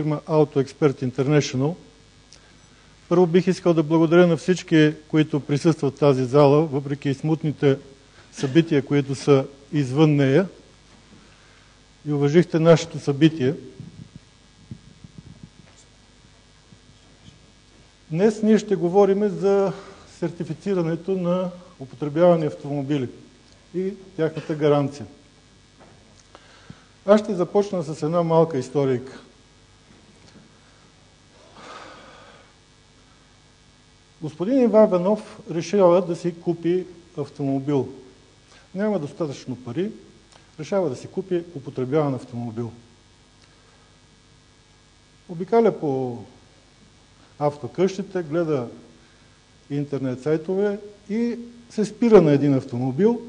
фирма Auto Expert International. Първо бих искал да благодаря на всички, които присъстват в тази зала, въпреки смутните събития, които са извън нея, и уважихте нашето събитие. Днес ние ще говорим за сертифицирането на употребявани автомобили и тяхната гаранция. Аз ще започна с една малка историйка. Господин Иван Иванов решава да си купи автомобил. Няма достатъчно пари, решава да си купи употребяван автомобил. Обикаля по автокъщите, гледа интернет сайтове и се спира на един автомобил,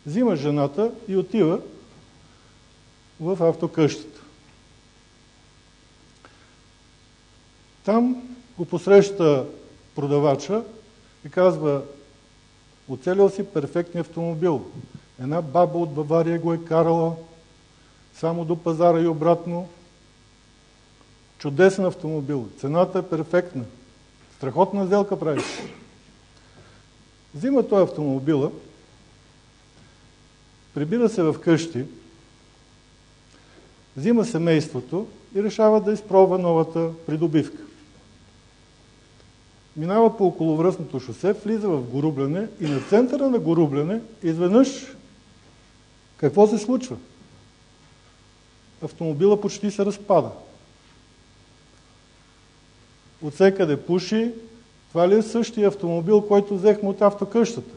взима жената и отива в автокъщата. Там го посреща продавача и казва: оцелил си перфектния автомобил. Една баба от Бавария го е карала само до пазара и обратно. Чудесен автомобил. Цената е перфектна. Страхотна сделка правиш. Взима той автомобила, прибира се в къщи, взима семейството и решава да изпробва новата придобивка. Минава по околовръстното шосе, влиза в Горубляне и на центъра на Горубляне изведнъж какво се случва? Автомобила почти се разпада. Отсекъде пуши. Това ли е същия автомобил, който взехме от автокъщата?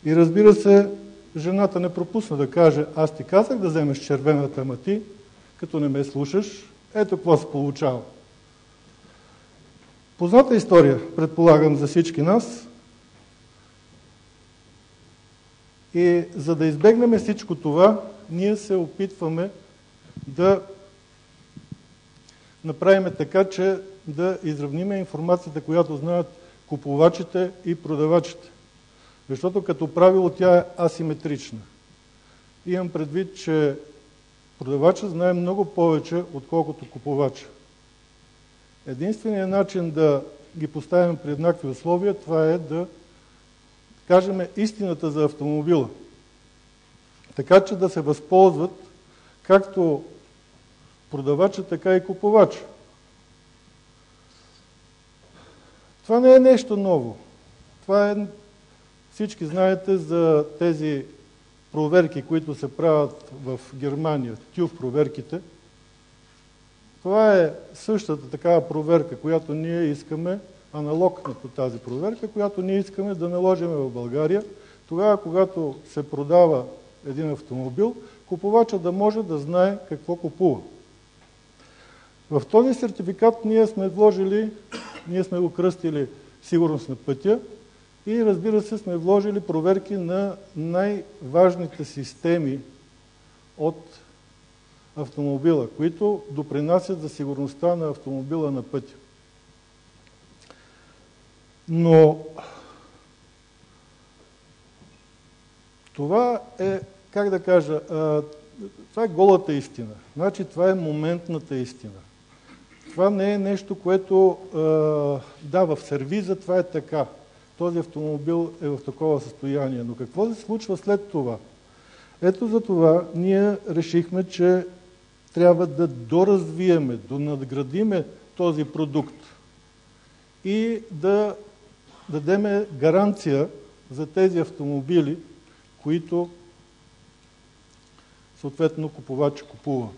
И разбира се, жената не пропусна да каже: аз ти казах да вземеш червената, ама ти, като не ме слушаш, ето какво се получава. Позната история, предполагам, за всички нас. И за да избегнем всичко това, ние се опитваме да направим така, че да изравним информацията, която знаят купувачите и продавачите. Защото като правило тя е асиметрична. Имам предвид, че продавачът знае много повече, отколкото купувача. Единственият начин да ги поставим при еднакви условия, това е да кажем истината за автомобила. Така че да се възползват както продавача, така и купувача. Това не е нещо ново. Това е, всички знаете за тези проверки, които се правят в Германия, TÜV проверките. Това е същата такава проверка, която ние искаме, аналог на тази проверка, която ние искаме да наложим в България. Тогава, когато се продава един автомобил, купувача да може да знае какво купува. В този сертификат ние сме го кръстили сигурност на пътя и разбира се сме вложили проверки на най-важните системи от автомобила, които допринасят за сигурността на автомобила на пътя. Но това е, как да кажа, това е голата истина. Значи това е моментната истина. Това не е нещо, което в сервиза това е така. Този автомобил е в такова състояние. Но какво се случва след това? Ето за това ние решихме, че трябва да доразвиеме, да надградиме този продукт и да дадеме гаранция за тези автомобили, които съответно купувач купува.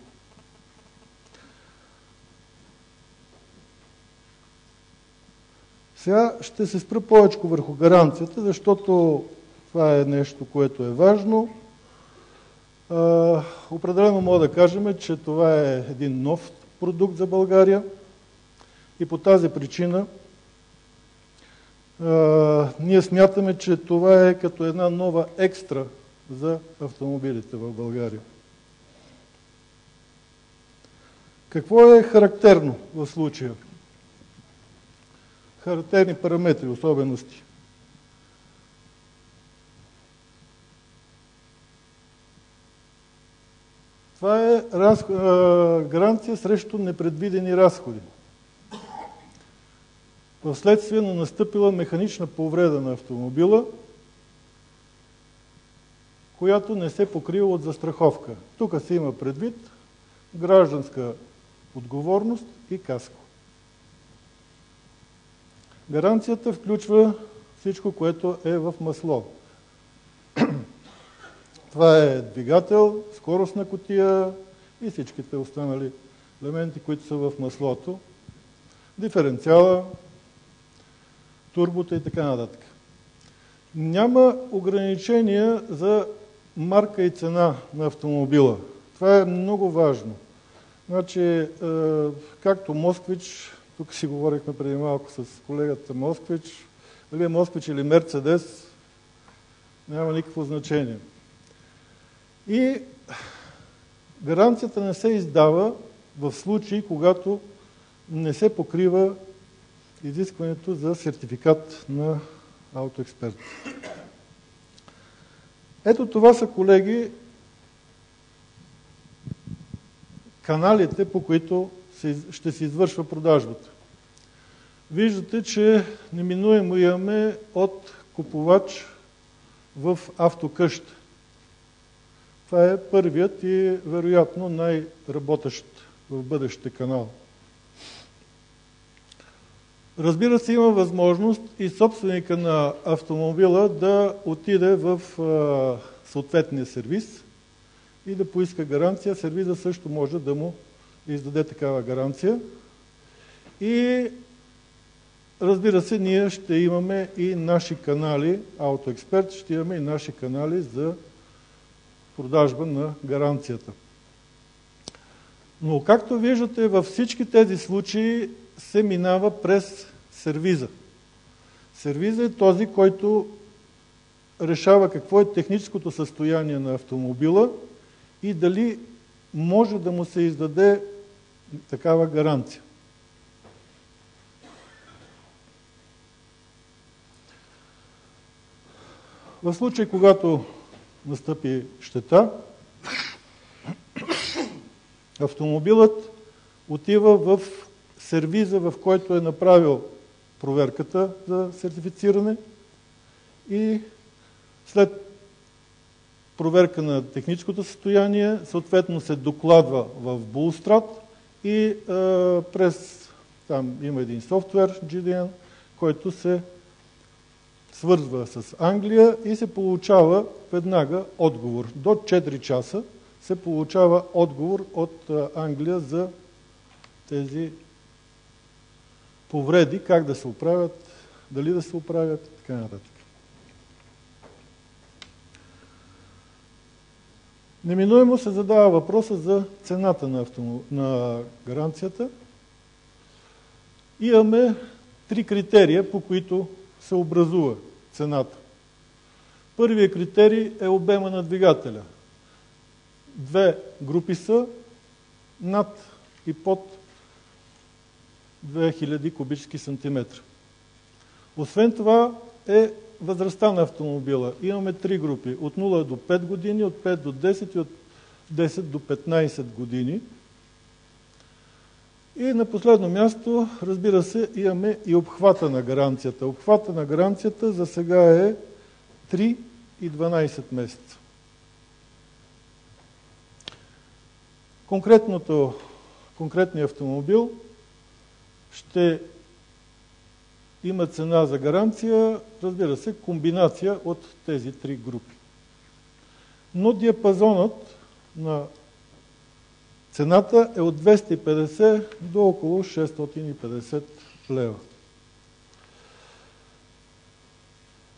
Сега ще се спра повече върху гаранцията, защото това е нещо, което е важно. Определено мога да кажем, че това е един нов продукт за България и по тази причина ние смятаме, че това е като една нова екстра за автомобилите в България. Какво е характерно в случая? Характерни параметри, особености. Това е гаранция срещу непредвидени разходи. Вследствие на настъпила механична повреда на автомобила, която не се покрива от застраховка. Тук се има предвид гражданска отговорност и каско. Гаранцията включва всичко, което е в масло. Това е двигател, скоростна кутия и всичките останали елементи, които са в маслото. Диференциала, турбото и така нататък. Няма ограничения за марка и цена на автомобила. Това е много важно. Значи, както Москвич, тук си говорихме преди малко с колегата Москвич, дали е Москвич или Мерцедес, няма никакво значение. И гаранцията не се издава в случаи, когато не се покрива изискването за сертификат на автоексперт. Ето това са, колеги, каналите, по които ще се извършва продажбата. Виждате, че неминуемо имаме от купувач в автокъща. Това е първият и вероятно най-работещ в бъдеще канал. Разбира се, има възможност и собственика на автомобила да отиде в съответния сервиз и да поиска гаранция. Сервиза също може да му издаде такава гаранция. И разбира се, ние ще имаме и наши канали, Автоексперт, ще имаме и наши канали за продажба на гаранцията. Но както виждате, във всички тези случаи се минава през сервиза. Сервиза е този, който решава какво е техническото състояние на автомобила и дали може да му се издаде такава гаранция. В случай, когато настъпи щета, автомобилът отива в сервиза, в който е направил проверката за сертифициране и след проверка на техническото състояние, съответно се докладва в Булстрат и през там има един софтуер GDN, който се свързва с Англия и се получава веднага отговор. До 4 часа се получава отговор от Англия за тези повреди, как да се оправят, дали да се оправят и така нататък. Неминуемо се задава въпроса за цената на гаранцията. Имаме 3 критерия, по които се образува цената. Първият критерий е обема на двигателя. 2 групи са над и под 2000 кубически сантиметра. Освен това е възрастта на автомобила. Имаме 3 групи. От 0 до 5 години, от 5 до 10 и от 10 до 15 години. И на последно място, разбира се, имаме и обхвата на гаранцията. Обхвата на гаранцията за сега е 3 и 12 месеца. Конкретният автомобил ще има цена за гаранция, разбира се, комбинация от тези 3 групи. Но диапазонът на цената е от 250 до около 650 лева.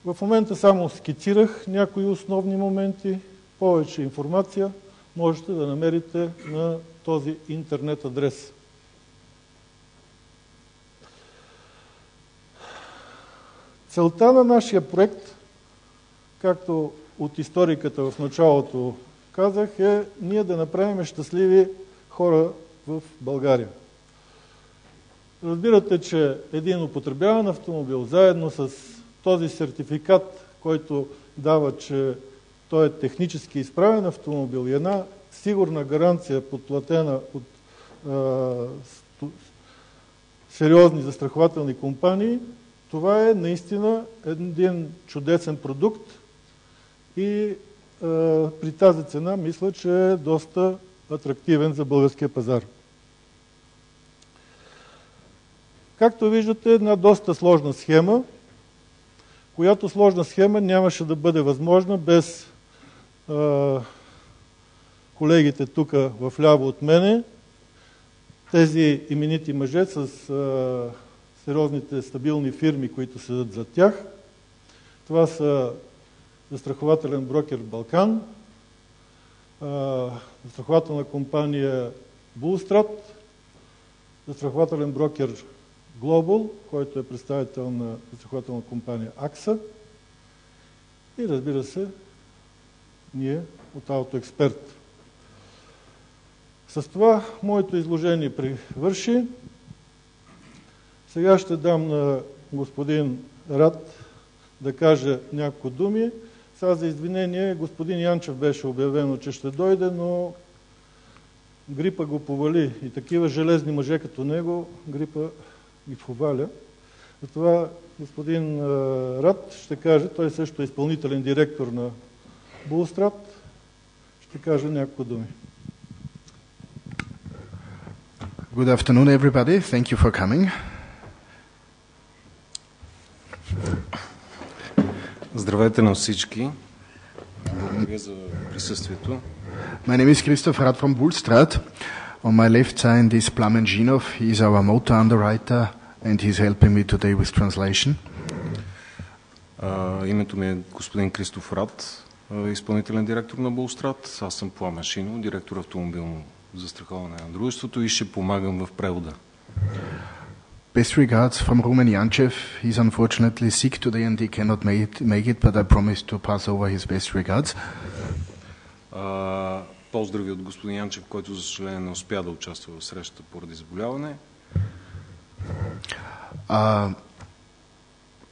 В момента само скицирах някои основни моменти. Повече информация можете да намерите на този интернет адрес. Целта на нашия проект, както от историката в началото казах, е ние да направим щастливи хора в България. Разбирате, че един употребяван автомобил, заедно с този сертификат, който дава, че той е технически изправен автомобил и една сигурна гаранция, подплатена от сериозни застрахователни компании, това е наистина един чудесен продукт и при тази цена мисля, че е доста атрактивен за българския пазар. Както виждате, една доста сложна схема, която сложна схема нямаше да бъде възможна без колегите тук вляво от мене, тези именити мъже с сериозните стабилни фирми, които седат зад тях. Това са застрахователен брокер Балкан, застрахователна компания Булстрат, застрахователен брокер Global, който е представител на застрахователна компания Акса и разбира се, ние от Автоексперт. С това моето изложение привърши. Сега ще дам на господин Рад да каже няколко думи. Сега за извинение, господин Янчев беше обявено, че ще дойде, но грипа го повали и такива железни мъже като него, грипа ги поваля. Затова господин Рад ще каже, той също е изпълнителен директор на Булстрат, ще каже няколко думи. Good afternoon, everybody. Thank you for coming. Здравейте на всички. Благодаря за присъствието. My name is Christoph Rath from Bulstrat. On my left side is Plamen Zhinov. He is our motor underwriter and he's helping me today with translation. Името ми е господин Кристоф Рат, изпълнителен директор на Булстрат. Аз съм Пламен Шинов, директор автомобилно застраховане на дружеството и ще помагам в превода. Best regards from Rumen Yanchev. He's unfortunately sick today and he cannot make it, but I promise to pass over his best regards. Поздрави от господин Янчев, който за съжаление не успя да участва в срещата поради заболяване.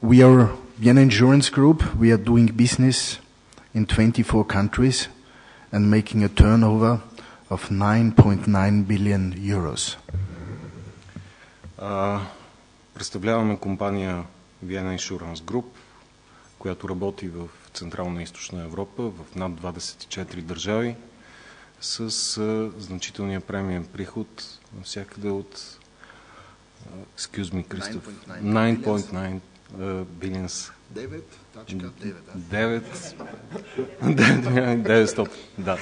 We are an insurance group. We are doing business in 24 countries and making a turnover of 9.9 billion euros. Представляваме компания Vienna Insurance Group, която работи в Централна и Източна Европа, в над 24 държави, с значителния премиен приход навсякъде от 9.9 billions. 900, да.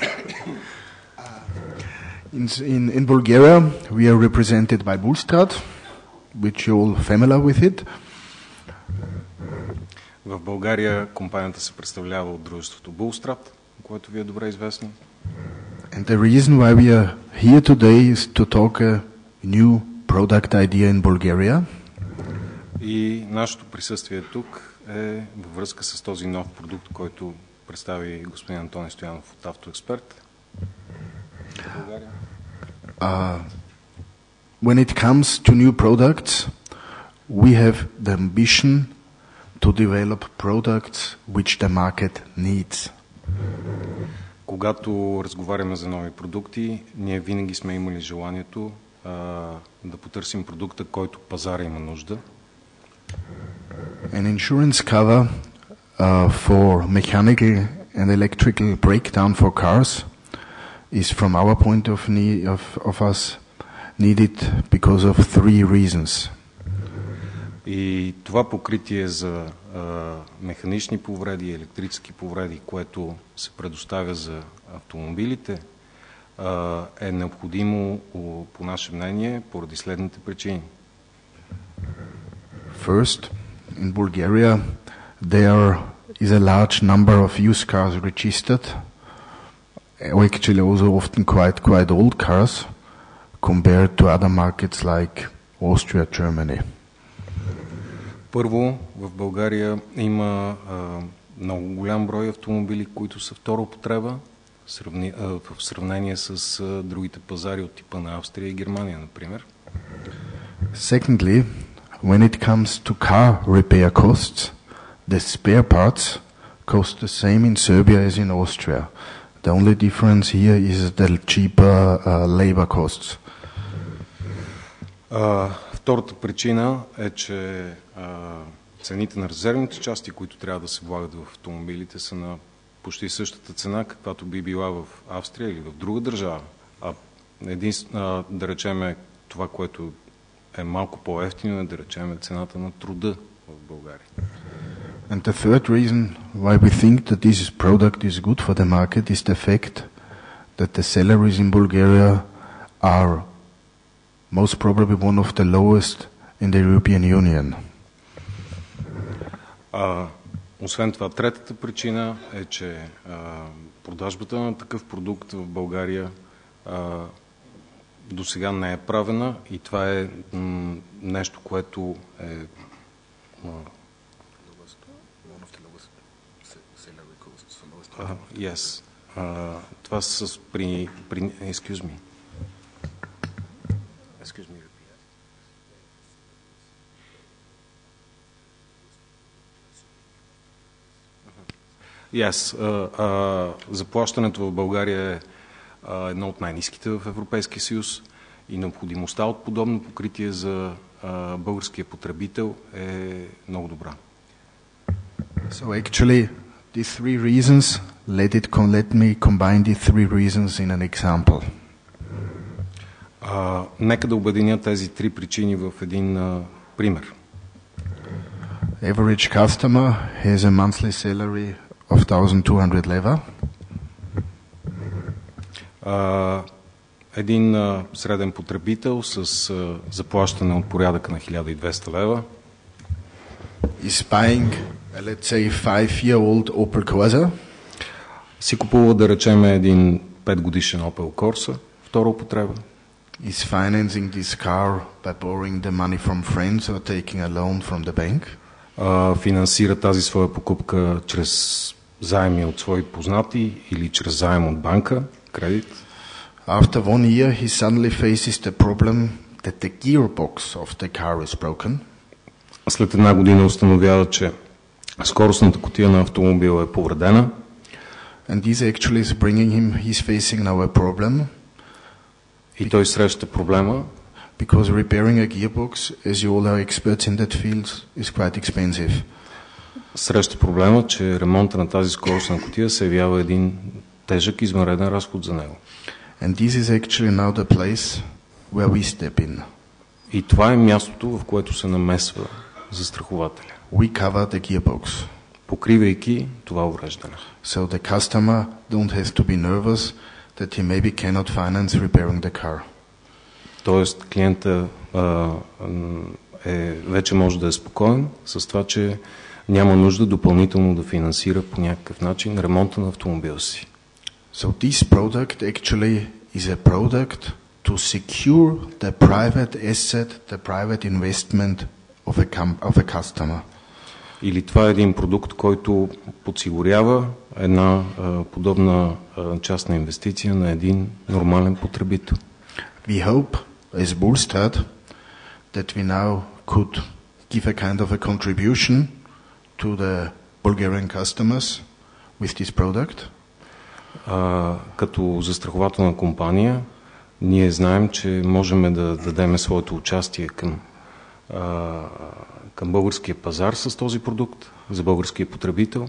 In Bulgaria, we are represented by Bulstrat, which you're all familiar with it. В България компанията се представлява от дружеството Булстрат, което ви е добре известно. And the reason why we are here today is to talk a new product idea in Bulgaria. И нашето присъствие тук е във връзка с този нов продукт, който представи господин Антони Стоянов от Автоексперт. When it comes to new products, we have the ambition to develop products which the market needs. Когато разговаряме за нови продукти, ние винаги сме имали желанието да потърсим продукта, който пазара има нужда. An insurance cover for mechanical and electrical breakdown for cars is from our point of us needed because of 3 reasons. И това покритие за механични повреди и електрически повреди, което се предоставя за автомобилите, е необходимо, по наше мнение, поради следните причини. First, in Bulgaria, there is a large number of used cars registered, actually also often quite old cars, compared to other markets like Austria, Germany. Първо, в България има много голям брой автомобили, които са втора употреба, в сравнение с другите пазари от типа на Австрия и Германия, например. Secondly, when it comes to car repair costs, the spare parts cost the same in Serbia as in Austria. The only difference here is the cheaper labor costs. Втората причина е, че цените на резервните части, които трябва да се влагат в автомобилите, са на почти същата цена, каквато би била в Австрия или в друга държава. Да речем, това, което е малко по-евтино, е да речем цената на труда в България. And the third reason why we think that this product is good for the market is the fact that the salaries in Bulgaria are most probably one of the lowest in the European Union. Освен това, третата причина е, че продажбата на такъв продукт в България до сега не е правена и това е нещо, което е yes. Това с при excuse me. Yes. Заплащането в България е едно от най-ниските в Европейския съюз и необходимостта от подобно покритие за българския потребител е много добра. So actually, these three reasons, let me combine these three reasons in an example. Нека да обединя тези три причини в един пример. Average customer has a monthly salary of 1,200 leva. Един среден потребител с заплащане от порядъка на 1200 лева is buying, let's say, 5-year-old Opel Corsa. Си купува, да речем, един 5 годишен Opel Corsa, втора употреба. Is financing this car by borrowing the money from friends or taking a loan from the bank. Финансира тази своя покупка чрез заеми от свои познати или чрез заем от банка, кредит. After 1 year, he suddenly faces the problem that the gearbox of the car is broken. След една година установява, че скоростната кутия на автомобила е повредена. And this actually is bringing him, he's facing now a problem. И той среща проблема. Because repairing a gearbox, as you all are experts in that field, is quite expensive. Среща проблема, че ремонта на тази скоростна кутия се явява един тежък извънреден разход за него. And this is actually now the place where we step in. И това е мястото, в което се намесва застрахователя. We cover the gearbox. Покривайки това увреждане. So the customer don't have to be nervous that he maybe cannot finance repairing the car. Тоест клиента вече може да е спокоен с това, че няма нужда допълнително да финансира по някакъв начин ремонта на автомобила си. So this product actually is a product to secure the private asset, the private investment of a customer. Или това е един продукт, който подсигурява една подобна частна инвестиция на един нормален потребител. We hope, as Bullstad, that we now could give a kind of a contribution to the Bulgarian customers with this product. Като застрахователна компания, ние знаем, че можем да дадем своето участие към българския пазар с този продукт, за българския потребител.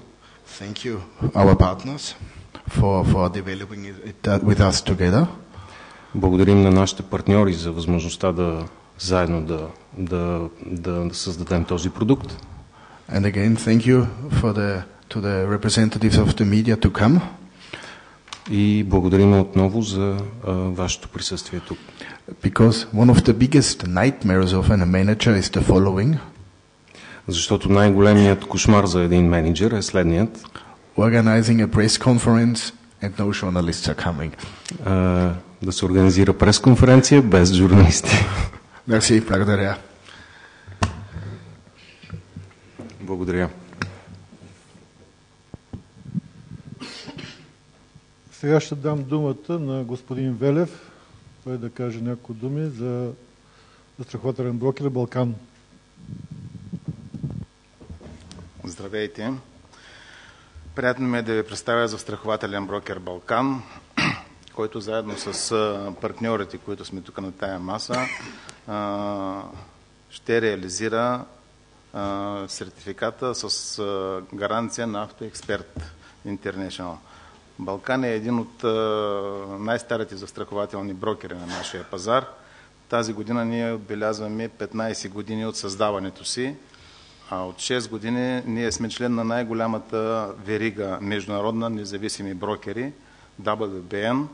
Thank you, our partners, for developing it with us together. Благодарим на нашите партньори за възможността заедно да създадем този продукт. And again, thank you to the representatives of the media to come. И благодарим отново за вашето присъствие тук. Because one of the biggest nightmares of a manager is the following. Защото най-големият кошмар за един менеджер е следният. Organizing a press conference and no journalists are coming. Да се организира пресконференция без журналисти. Merci, благодаря. Благодаря. Сега ще дам думата на господин Велев, той да каже няколко думи за застрахователен брокер Балкан. Здравейте! Приятно ми е да ви представя застрахователен брокер Балкан, който заедно с партньорите, които сме тук на тая маса, ще реализира сертификата с гаранция на Автоексперт International. Балкан е един от най-старите застрахователни брокери на нашия пазар. Тази година ние отбелязваме 15 години от създаването си, а от 6 години ние сме член на най-голямата верига международна независими брокери WBN.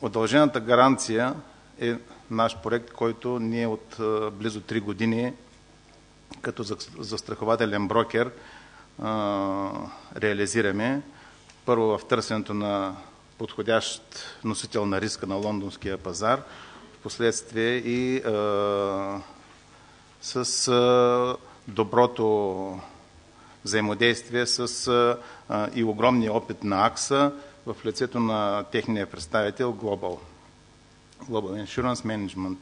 Удължената гаранция е наш проект, който ние от близо 3 години като застрахователен брокер реализираме. Първо в търсенето на подходящ носител на риска на лондонския пазар, в последствие и с доброто взаимодействие с и огромния опит на АКСА в лицето на техния представител Global Insurance Management.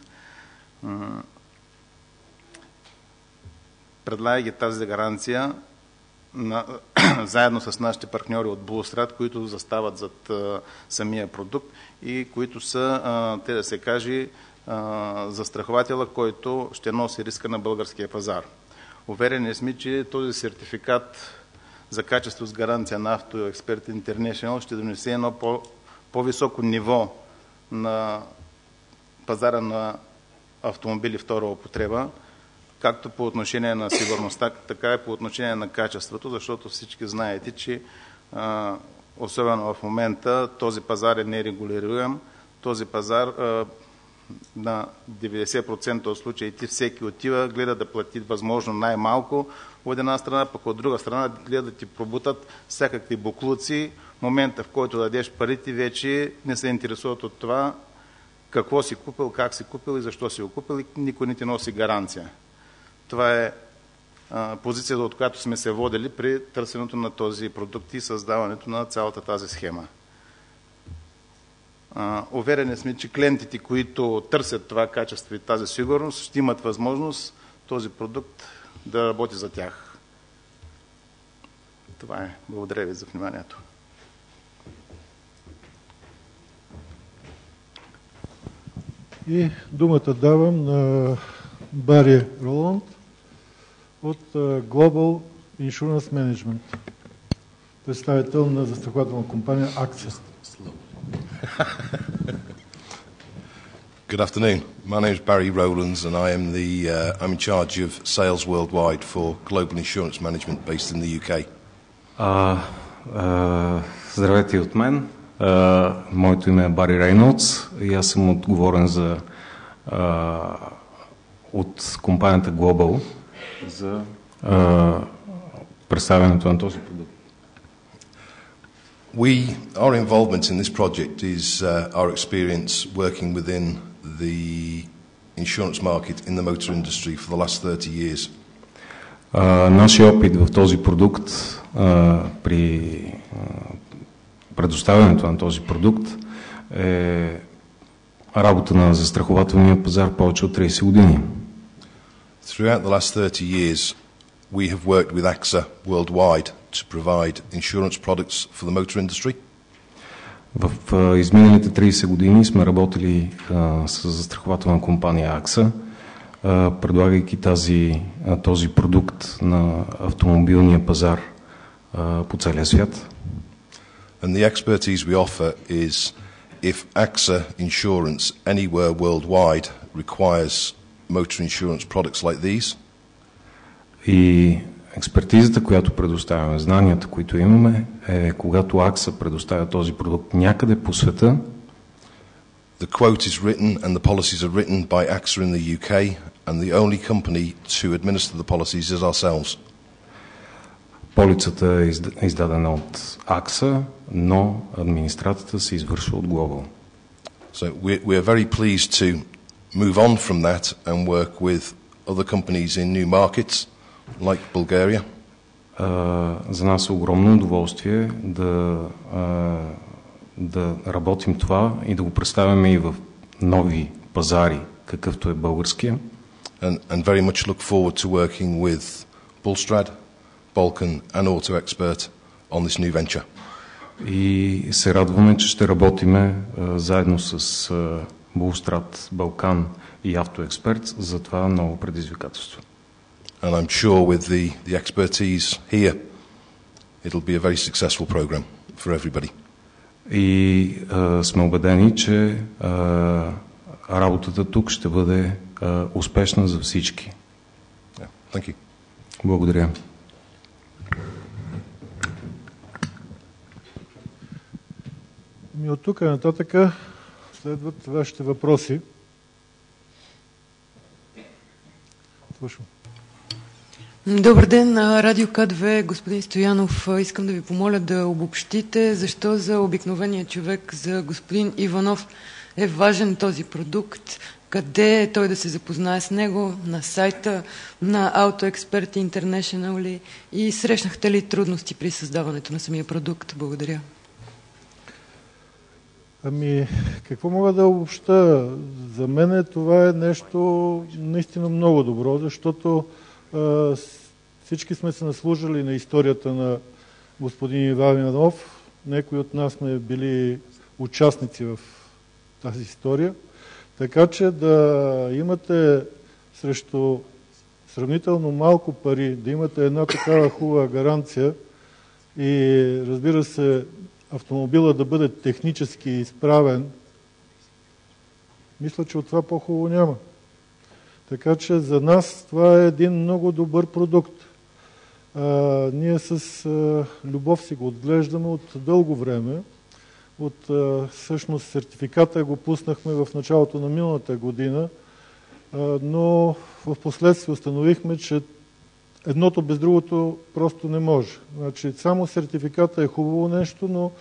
Предлагайки тази гаранция заедно с нашите партньори от Булстрат, които застават зад самия продукт и които са, те да се каже, застрахователя, който ще носи риска на българския пазар. Уверени сме, че този сертификат за качество с гаранция на Автоексперт International ще донесе едно по-високо ниво на пазара на автомобили втора употреба, както по отношение на сигурността, така и по отношение на качеството, защото всички знаете, че особено в момента този пазар е нерегулируем. Този пазар на 90% от случаите всеки отива, гледа да плати възможно най-малко от една страна, пък от друга страна гледа да ти пробутат всякакви буклуци. В момента, в който дадеш парите, вече не се интересуват от това какво си купил, как си купил и защо си го купил и никой не ти носи гаранция. Това е позицията, от която сме се водили при търсенето на този продукт и създаването на цялата тази схема. Уверени сме, че клиентите, които търсят това качество и тази сигурност, ще имат възможност този продукт да работи за тях. Това е. Благодаря ви за вниманието. И думата давам на Бари Роланд от Global Insurance Management, представител на застрахователна компания AXA. Good afternoon. My name is Barry Rowlands and I'm in charge of sales worldwide for Global Insurance Management based in the UK. Здравейте и от мен. Моето име е Бари Рейнолдс и аз съм отговорен за от компанията Global за представянето на този продукт. Our involvement in this project is our experience working within the insurance market in the motor industry for the last 30 years. Нашия опит в този продукт при предоставянето на този продукт е работа на застрахователния пазар повече от 30 години. Throughout the last 30 years, we have worked with AXA worldwide to provide insurance products for the motor industry. В изминалите 30 години сме работили с застрахователна компания AXA, предлагайки този продукт на автомобилния пазар по целия свят. And the expertise we offer is if AXA insurance anywhere worldwide requires motor insurance products like these. И експертизата, която предоставяме, знанията, които имаме, е когато AXA предоставя този продукт някъде по света. The quote is written and the policies are written by AXA in the UK and the only company to administer the policies is ourselves. Полицата е издадена от AXA, но администрацията се извършва от Global. So we are very pleased to move on from that and work with other companies in new markets like Bulgaria. За нас е огромно удоволствие да работим това и да го представяме и в нови пазари, какъвто е българския. And very much look forward to working with Bulstrad, Balkan and AutoExpert on this new venture. И се радваме, че ще работиме заедно с Булстрат, Балкан и AutoExpert за това ново предизвикателство. And I'm sure with the expertise here, it'll be a very successful program for everybody. И сме убедени, че работата тук ще бъде успешна за всички. Yeah. Thank you. Благодаря. И от тук нататък следват вашите въпроси. Слушам. Добър ден на Радио К2, господин Стоянов. Искам да ви помоля да обобщите защо за обикновения човек, за господин Иванов е важен този продукт, къде е той да се запознае с него, на сайта на AutoExpert International ли, и срещнахте ли трудности при създаването на самия продукт? Благодаря. Ами, какво мога да обобща? За мен това е нещо наистина много добро, защото всички сме се наслужили на историята на господин Иван Иванов. Някои от нас сме били участници в тази история. Така че да имате срещу сравнително малко пари, да имате една такава хубава гаранция и, разбира се, автомобила да бъде технически изправен, мисля, че от това по-хубаво няма. Така че за нас това е един много добър продукт. Ние с любов си го отглеждаме от дълго време. Всъщност сертификата го пуснахме в началото на миналата година, но в последствие установихме, че едното без другото просто не може. Значи, само сертификата е хубаво нещо, но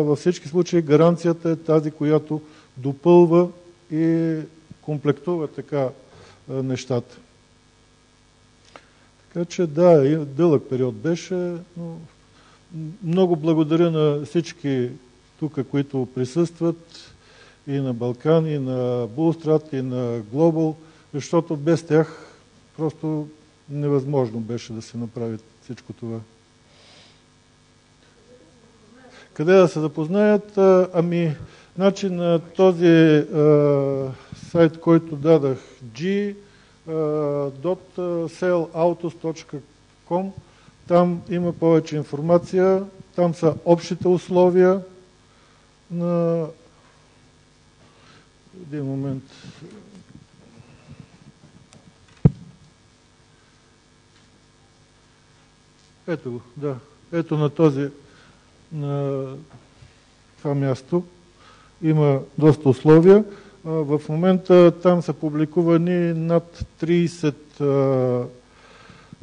във всички случаи гаранцията е тази, която допълва и комплектува така нещата. Така че да, дълъг период беше, но много благодаря на всички тук, които присъстват, и на Балкан, и на Булстрат, и на Глобал, защото без тях просто невъзможно беше да се направи всичко това. Къде да се запознаят? Ами, значи на този сайт, който дадах, g.saleautos.com, там има повече информация, там са общите условия на... Един момент... Ето го, да. Ето на този, на това място има доста условия. В момента там са публикувани над 30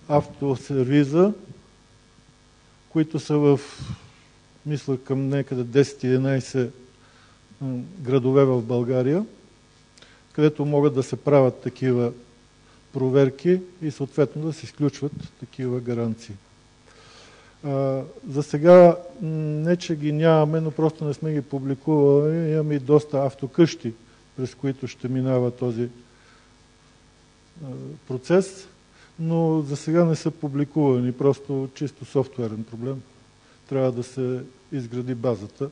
автосервиза, които са в, мисля, към някъде 10-11 градове в България, където могат да се правят такива проверки и съответно да се изключват такива гаранции. За сега не, че ги нямаме, но просто не сме ги публикували. Имаме и доста автокъщи, през които ще минава този процес, но за сега не са публикувани, просто чисто софтуерен проблем. Трябва да се изгради базата.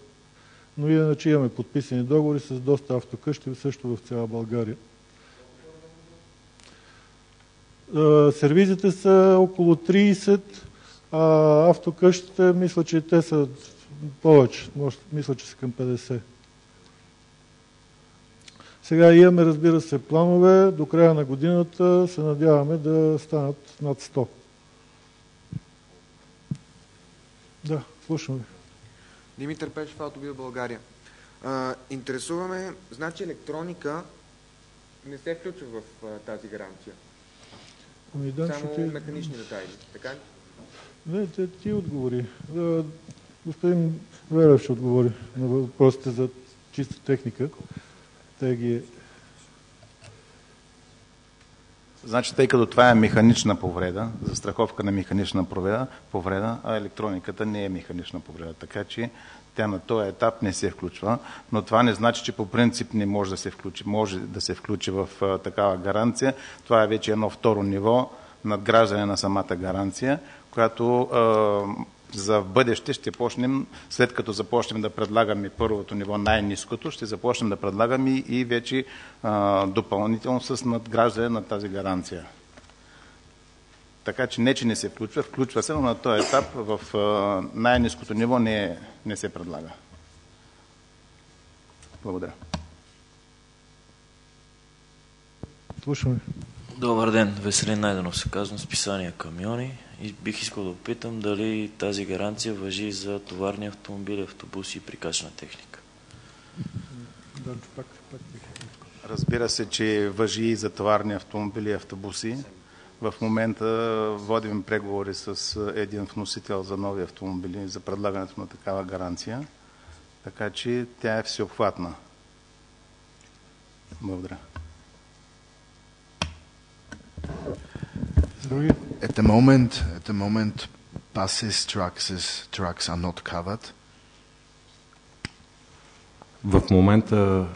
Но иначе имаме подписани договори с доста автокъщи, също в цяла България. Сервизите са около 30, а автокъщите, мисля, че те са повече. Мисля, че са към 50. Сега имаме, разбира се, планове. До края на годината се надяваме да станат над 100. Да, слушам ви. Димитър Пешев, Автобил България. Интересуваме, значи електроника не се включва в тази гаранция. Ами да, само механични детайли, така ли? Не, ти отговори. Господин Верев ще отговори на въпросите за чиста техника. Те ги... Значи, тъй като това е механична повреда, застраховка на механична повреда, а електрониката не е механична повреда, така че тя на този етап не се включва, но това не значи, че по принцип не може да се включи. Може да се включи в такава гаранция. Това е вече едно второ ниво, надграждане на самата гаранция, която за в бъдеще ще почнем, след като започнем да предлагаме първото ниво, най-ниското, ще започнем да предлагаме и вече допълнително с надграждане на тази гаранция. Така че не, че не се включва се, но на този етап в най-ниското ниво не се предлага. Благодаря. Слушаме. Добър ден, Веселин Найденов се казвам, списание Камиони, и бих искал да опитам дали тази гаранция важи за товарни автомобили, автобуси и прикачна техника. Разбира се, че важи и за товарни автомобили и автобуси. В момента водим преговори с един вносител за нови автомобили за предлагането на такава гаранция, така че тя е всеобхватна. Благодаря. At the moment, buses, trucks are not covered. В момента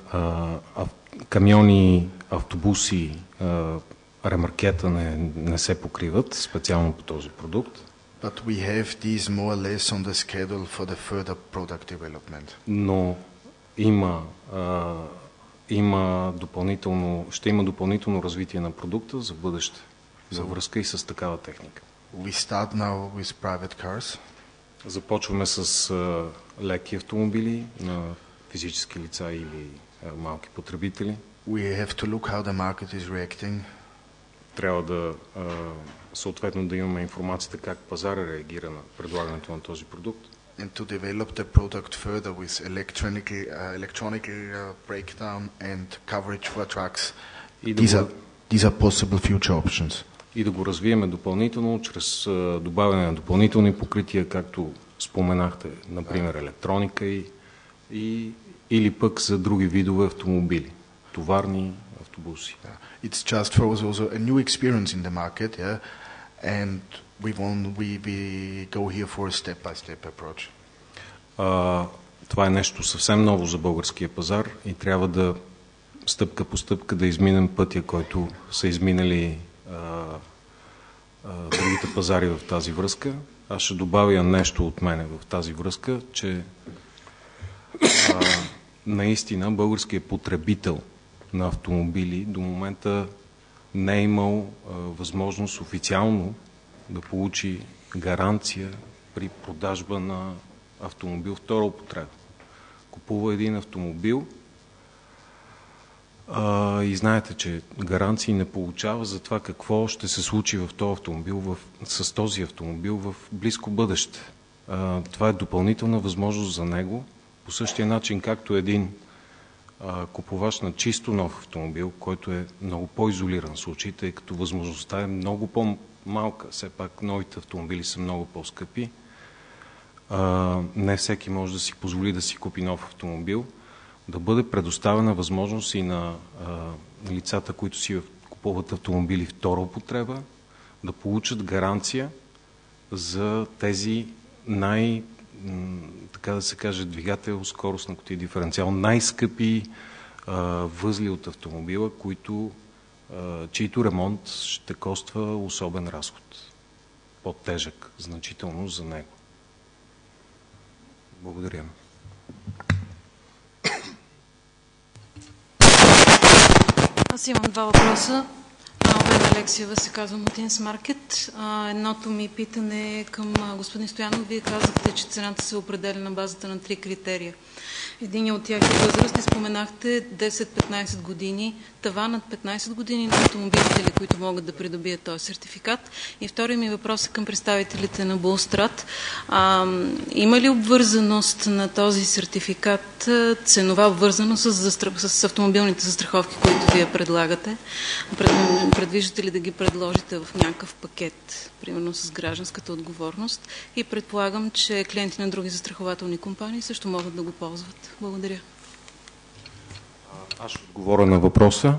камиони, автобуси, ремаркета не се покриват специално по този продукт. But we have these more or less on the schedule for the further product development. Но ще има допълнително развитие на продукта за бъдеще, за връзка и с такава техника. We start now with private cars. Започваме с леки автомобили на физически лица или малки потребители. We have to look how the market is reacting. Трябва да съответно да имаме информацията как пазара реагира на предлагането на този продукт. And to develop the product further with electronic breakdown and coverage for trucks. These are possible future options. И да го развиеме допълнително чрез добавяне на допълнителни покрития, както споменахте, например електроника или пък за други видове автомобили, товарни автобуси. It's just for us also a new experience in the market, yeah, and we go here for a step-by-step approach. Това е нещо съвсем ново за българския пазар и трябва да стъпка по стъпка да изминем пътя, който са изминали другите пазари в тази връзка. Аз ще добавя нещо от мене в тази връзка, че наистина българският потребител на автомобили до момента не е имал възможност официално да получи гаранция при продажба на автомобил втора употреба. Купува един автомобил и знаете, че гаранции не получава за това какво ще се случи в този автомобил, с този автомобил в близко бъдеще. Това е допълнителна възможност за него, по същия начин както един купувач на чисто нов автомобил, който е много по-изолиран случай, тъй като възможността е много по-малка. Все пак новите автомобили са много по-скъпи. Не всеки може да си позволи да си купи нов автомобил. Да бъде предоставена възможност и на лицата, които си купуват автомобили втора употреба, да получат гаранция за тези така да се каже, двигател, скоростна кутия, диференциал, най-скъпи възли от автомобила, чийто ремонт ще коства особен разход. По-тежък, значително за него. Благодаря. Аз имам два въпроса. Мен Алексиева се казвам от Инсмаркет. Едното ми питане е към господин Стоянов. Вие казахте, че цената се определя на базата на 3 критерия. Един от тях е възраст и споменахте 10-15 години, таванът 15 години на автомобилите, които могат да придобият този сертификат. И втория ми въпрос е към представителите на Булстрат. Има ли обвързаност на този сертификат, ценова обвързаност с автомобилните застраховки, които вие предлагате? Предвиждате ли да ги предложите в някакъв пакет, примерно с гражданската отговорност? И предполагам, че клиенти на други застрахователни компании също могат да го ползват. Благодаря. Аз ще отговоря на въпроса.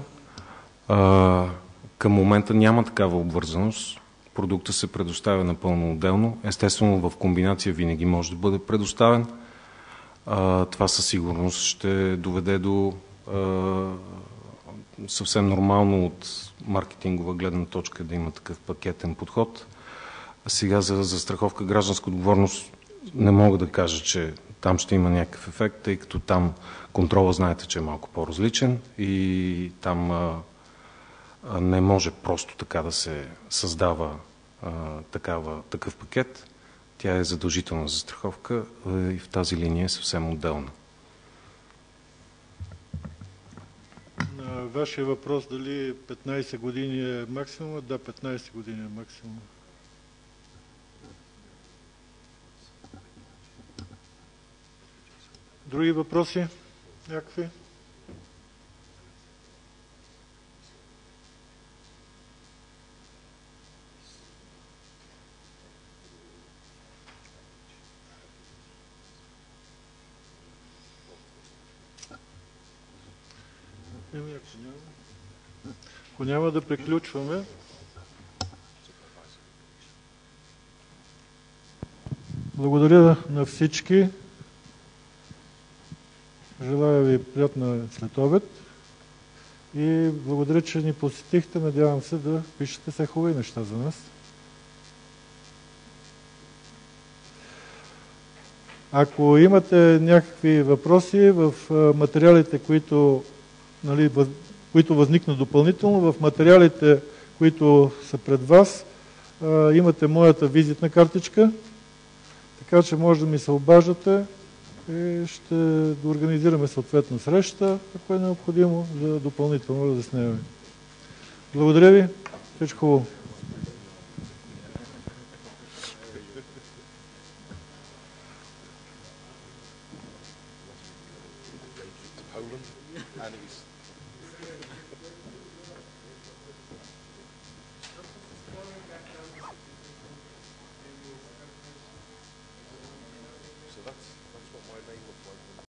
Към момента няма такава обвързаност. Продукта се предоставя напълно отделно. Естествено, в комбинация винаги може да бъде предоставен. Това със сигурност ще доведе до съвсем нормално от маркетингова гледна точка да има такъв пакетен подход. Сега за застраховка гражданска отговорност не мога да кажа, че там ще има някакъв ефект, тъй като там контрола знаете, че е малко по-различен и там не може просто така да се създава такъв пакет. Тя е задължителна застраховка и в тази линия е съвсем отделна. На вашия въпрос дали 15 години е максимум, да, 15 години е максимум. Други въпроси? Някакви? Ако няма да приключваме. Благодаря на всички. Желая ви приятна следобед и благодаря, че ни посетихте. Надявам се да пишете все хубави неща за нас. Ако имате някакви въпроси в материалите, които възникнат допълнително, в материалите, които са пред вас, имате моята визитна картичка, така че може да ми се обаждате и ще организираме съответно среща, ако е необходимо, за допълнително разясняване. Благодаря ви. Всичко хубаво. So that's what my name looked like.